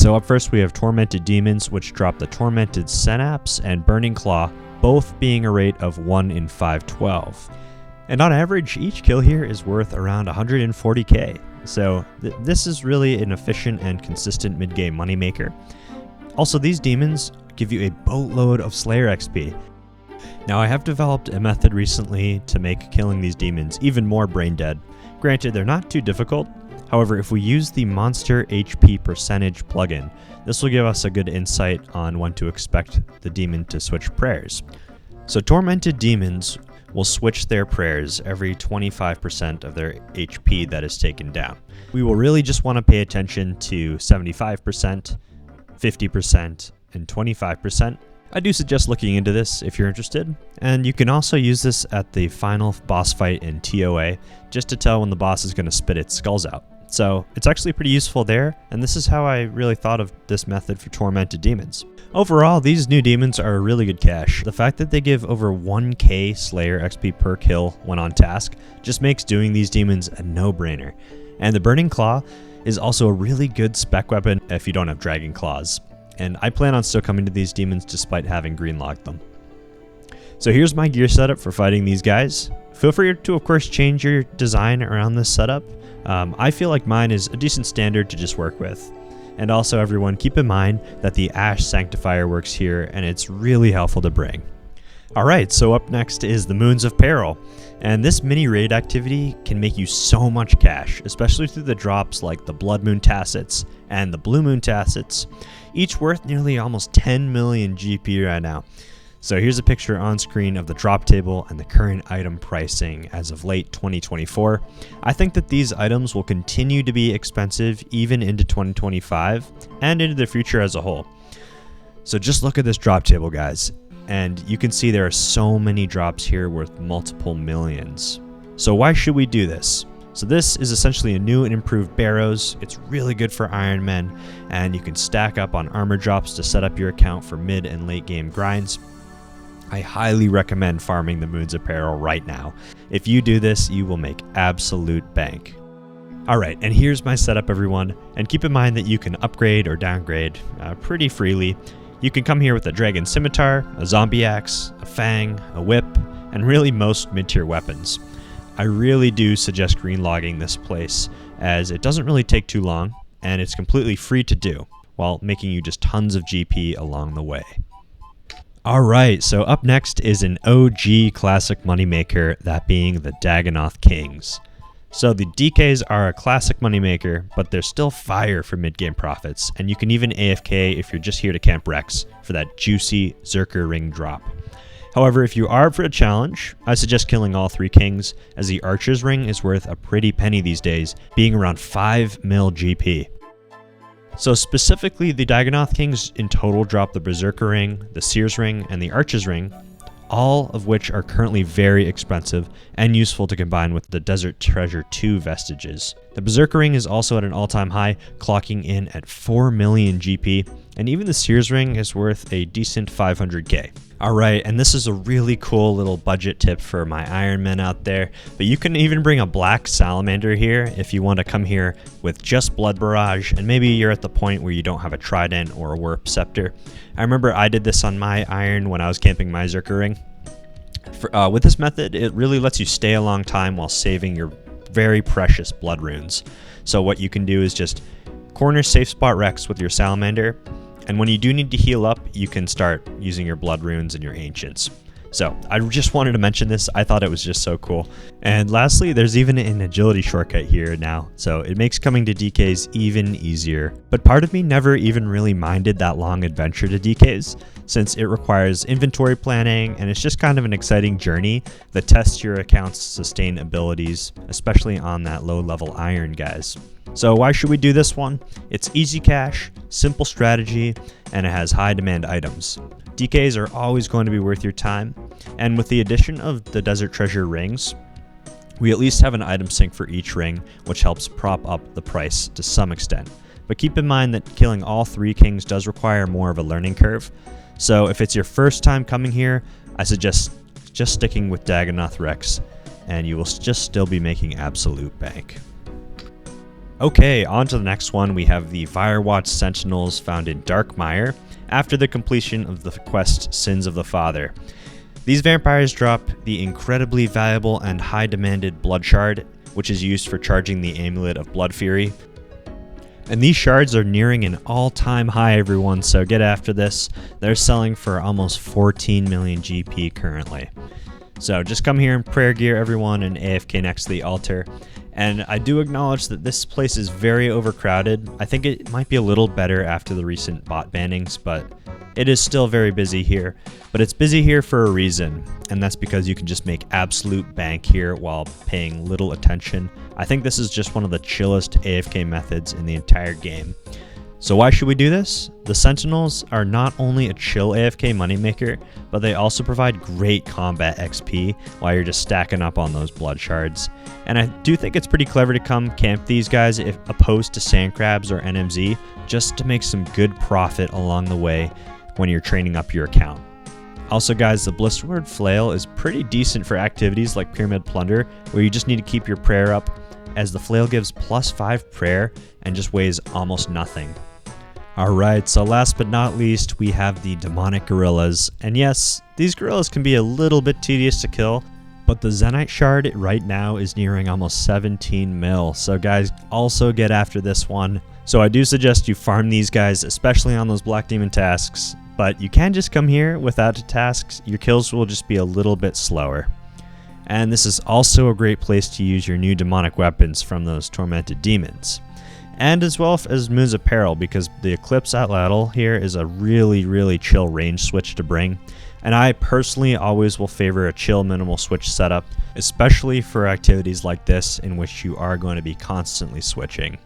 So up first we have Tormented Demons, which drop the Tormented Synapse and Burning Claw, both being a rate of 1 in 512. And on average, each kill here is worth around 140k. So this is really an efficient and consistent mid-game moneymaker. Also, these demons give you a boatload of Slayer XP. Now, I have developed a method recently to make killing these demons even more brain dead. Granted, they're not too difficult. However, if we use the Monster HP Percentage plugin, this will give us a good insight on when to expect the demon to switch prayers. So Tormented Demons will switch their prayers every 25% of their HP that is taken down. We will really just want to pay attention to 75%, 50%, and 25%. I do suggest looking into this if you're interested, and you can also use this at the final boss fight in TOA just to tell when the boss is going to spit its skulls out. So it's actually pretty useful there, and this is how I really thought of this method for Tormented Demons. Overall, these new demons are a really good cache. The fact that they give over 1k Slayer XP per kill when on task just makes doing these demons a no-brainer. And the Burning Claw is also a really good spec weapon if you don't have Dragon Claws. And I plan on still coming to these demons despite having green-logged them. So here's my gear setup for fighting these guys. Feel free to, of course, change your design around this setup. I feel like mine is a decent standard to just work with. And also, everyone, keep in mind that the Ash Sanctifier works here, and it's really helpful to bring. Alright, so up next is the Moons of Peril. And this mini raid activity can make you so much cash, especially through the drops like the Blood Moon Tacets and the Blue Moon Tacets, each worth nearly almost 10 million GP right now. So here's a picture on screen of the drop table and the current item pricing as of late 2024. I think that these items will continue to be expensive even into 2025 and into the future as a whole. So just look at this drop table, guys, and you can see there are so many drops here worth multiple millions. So why should we do this? So this is essentially a new and improved Barrows. It's really good for Iron Men, and you can stack up on armor drops to set up your account for mid and late game grinds. I highly recommend farming the Moons of Peril right now. If you do this, you will make absolute bank. Alright, and here's my setup, everyone, and keep in mind that you can upgrade or downgrade pretty freely. You can come here with a Dragon Scimitar, a Zombie Axe, a Fang, a Whip, and really most mid-tier weapons. I really do suggest green-logging this place, as it doesn't really take too long, and it's completely free to do, while making you just tons of GP along the way. Alright, so up next is an OG classic moneymaker, that being the Dagoth Kings. So the DKs are a classic moneymaker, but they're still fire for mid-game profits, and you can even AFK if you're just here to camp Rex for that juicy Zerker ring drop. However, if you are up for a challenge, I suggest killing all 3 kings, as the Archer's ring is worth a pretty penny these days, being around 5 mil GP. So specifically, the Dagoth Kings in total drop the Berserker ring, the Seer's ring, and the Archer's ring, all of which are currently very expensive and useful to combine with the Desert Treasure 2 vestiges. The Berserker ring is also at an all-time high, clocking in at 4 million GP, and even the Seer's ring is worth a decent 500k. Alright, and this is a really cool little budget tip for my Iron Men out there, but you can even bring a Black Salamander here if you want to come here with just Blood Barrage, and maybe you're at the point where you don't have a Trident or a Warp Scepter. I remember I did this on my Iron when I was camping my Zerker ring. With this method, it really lets you stay a long time while saving your very precious blood runes. So what you can do is just corner safe spot Rex with your Salamander, and when you do need to heal up, you can start using your blood runes and your ancients. So I just wanted to mention this. I thought it was just so cool. And lastly, there's even an agility shortcut here now, so it makes coming to DKs even easier. But part of me never even really minded that long adventure to DKs, since it requires inventory planning, and it's just kind of an exciting journey that tests your account's sustain abilities, especially on that low level Iron guys. So why should we do this one? It's easy cash, simple strategy, and it has high demand items. DKs are always going to be worth your time, and with the addition of the Desert Treasure rings, we at least have an item sync for each ring, which helps prop up the price to some extent. But keep in mind that killing all 3 kings does require more of a learning curve, so if it's your first time coming here, I suggest just sticking with Dagoth Rex, and you will just still be making absolute bank. Okay, on to the next one. We have the Firewatch sentinals found in Darkmire after the completion of the quest Sins of the Father. These vampires drop the incredibly valuable and high demanded blood shard, which is used for charging the amulet of Blood Fury. And these shards are nearing an all-time high, everyone, so get after this. They're selling for almost 14 million GP currently. So just come here in prayer gear, everyone, and AFK next to the altar. And I do acknowledge that this place is very overcrowded. I think it might be a little better after the recent bot bannings, but it is still very busy here. But it's busy here for a reason, and that's because you can just make absolute bank here while paying little attention. I think this is just one of the chillest AFK methods in the entire game. So why should we do this? The Sentinels are not only a chill AFK moneymaker, but they also provide great combat XP while you're just stacking up on those blood shards. And I do think it's pretty clever to come camp these guys if opposed to sand crabs or NMZ, just to make some good profit along the way when you're training up your account. Also guys, the Blisterward Flail is pretty decent for activities like Pyramid Plunder, where you just need to keep your prayer up, as the flail gives +5 prayer and just weighs almost nothing. Alright, so last but not least, we have the demonic gorillas. And yes, these gorillas can be a little bit tedious to kill, but the Zenyte shard right now is nearing almost 17 mil. So guys, also get after this one. So I do suggest you farm these guys, especially on those Black Demon tasks, but you can just come here without the tasks. Your kills will just be a little bit slower. And this is also a great place to use your new demonic weapons from those tormented demons. And as well as moons of Peril, because the Eclipse atlatl here is a really chill range switch to bring. And I personally always will favor a chill minimal switch setup, especially for activities like this in which you are going to be constantly switching.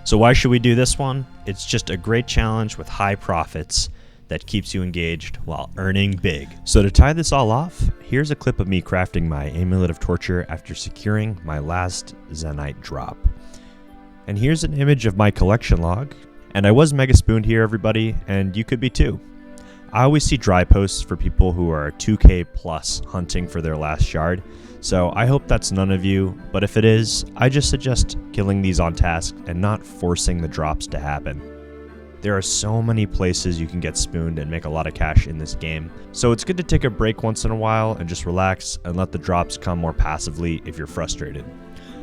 So why should we do this one? It's just a great challenge with high profits that keeps you engaged while earning big. So to tie this all off, here's a clip of me crafting my Amulet of Torture after securing my last Zenyte drop. And here's an image of my collection log. And I was mega spooned here, everybody, and you could be too. I always see dry posts for people who are 2k plus hunting for their last shard, so I hope that's none of you, but if it is, I just suggest killing these on task and not forcing the drops to happen. There are so many places you can get spooned and make a lot of cash in this game, so it's good to take a break once in a while and just relax and let the drops come more passively if you're frustrated.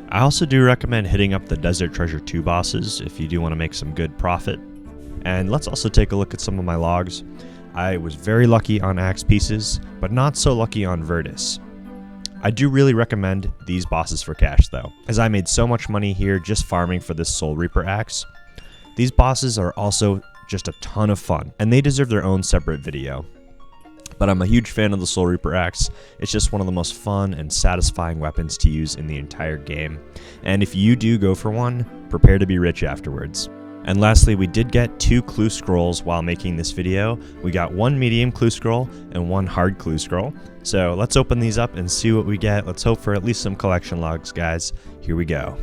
I also do recommend hitting up the Desert Treasure 2 bosses if you do want to make some good profit. And let's also take a look at some of my logs. I was very lucky on axe pieces, but not so lucky on Virtus. I do really recommend these bosses for cash though, as I made so much money here just farming for this Soul Reaper axe. These bosses are also just a ton of fun, and they deserve their own separate video. But I'm a huge fan of the Soul Reaper axe. It's just one of the most fun and satisfying weapons to use in the entire game. And if you do go for one, prepare to be rich afterwards. And lastly, we did get 2 clue scrolls while making this video. We got 1 medium clue scroll and 1 hard clue scroll. So let's open these up and see what we get. Let's hope for at least some collection logs, guys. Here we go.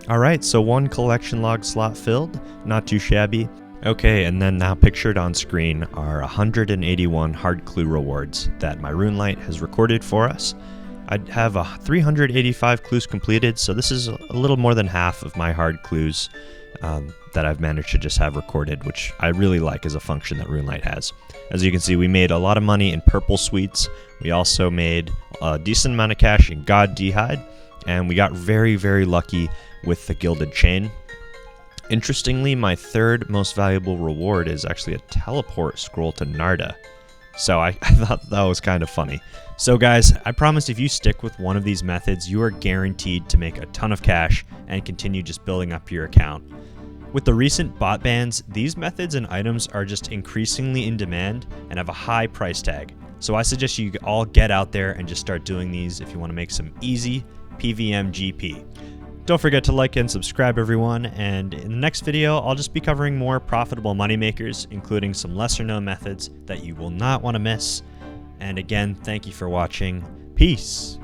Alright, so 1 collection log slot filled, not too shabby. Okay, and then now pictured on screen are 181 hard clue rewards that my RuneLite has recorded for us. I have 385 clues completed, so this is a little more than half of my hard clues that I've managed to just have recorded, which I really like as a function that RuneLite has. As you can see, we made a lot of money in purple sweets. We also made a decent amount of cash in God D'hide, and we got very lucky with the Gilded Chain. Interestingly, my 3rd most valuable reward is actually a teleport scroll to Narda. So I thought that was kind of funny. So guys, I promise if you stick with one of these methods, you are guaranteed to make a ton of cash and continue just building up your account. With the recent bot bans, these methods and items are just increasingly in demand and have a high price tag. So I suggest you all get out there and just start doing these if you want to make some easy PVM GP. Don't forget to like and subscribe, everyone, and in the next video I'll just be covering more profitable moneymakers, including some lesser known methods that you will not want to miss. And again, thank you for watching. Peace!